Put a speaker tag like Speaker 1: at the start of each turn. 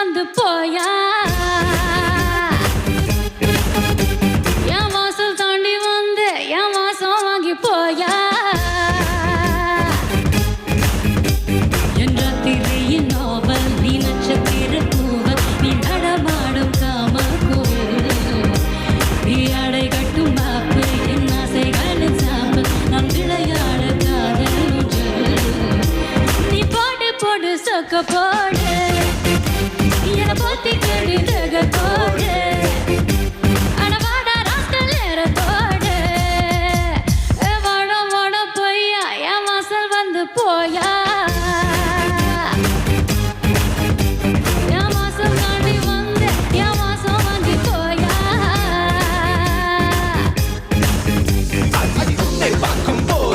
Speaker 1: வந்து போயா என் வாசல் தாண்டி வந்து என் வாசம் வாங்கி போயா என்ற திரையின் நோவல் நீ நட்சத்திர பூவல் நீ நடமாடும் காம கோவில் நீ அடை கட்டும் மாப்பு என் ஆசைகளின் சாப்பு நம் விளையாட காதல் நீ போடு போடு சொக்க போடு போத்தி கடி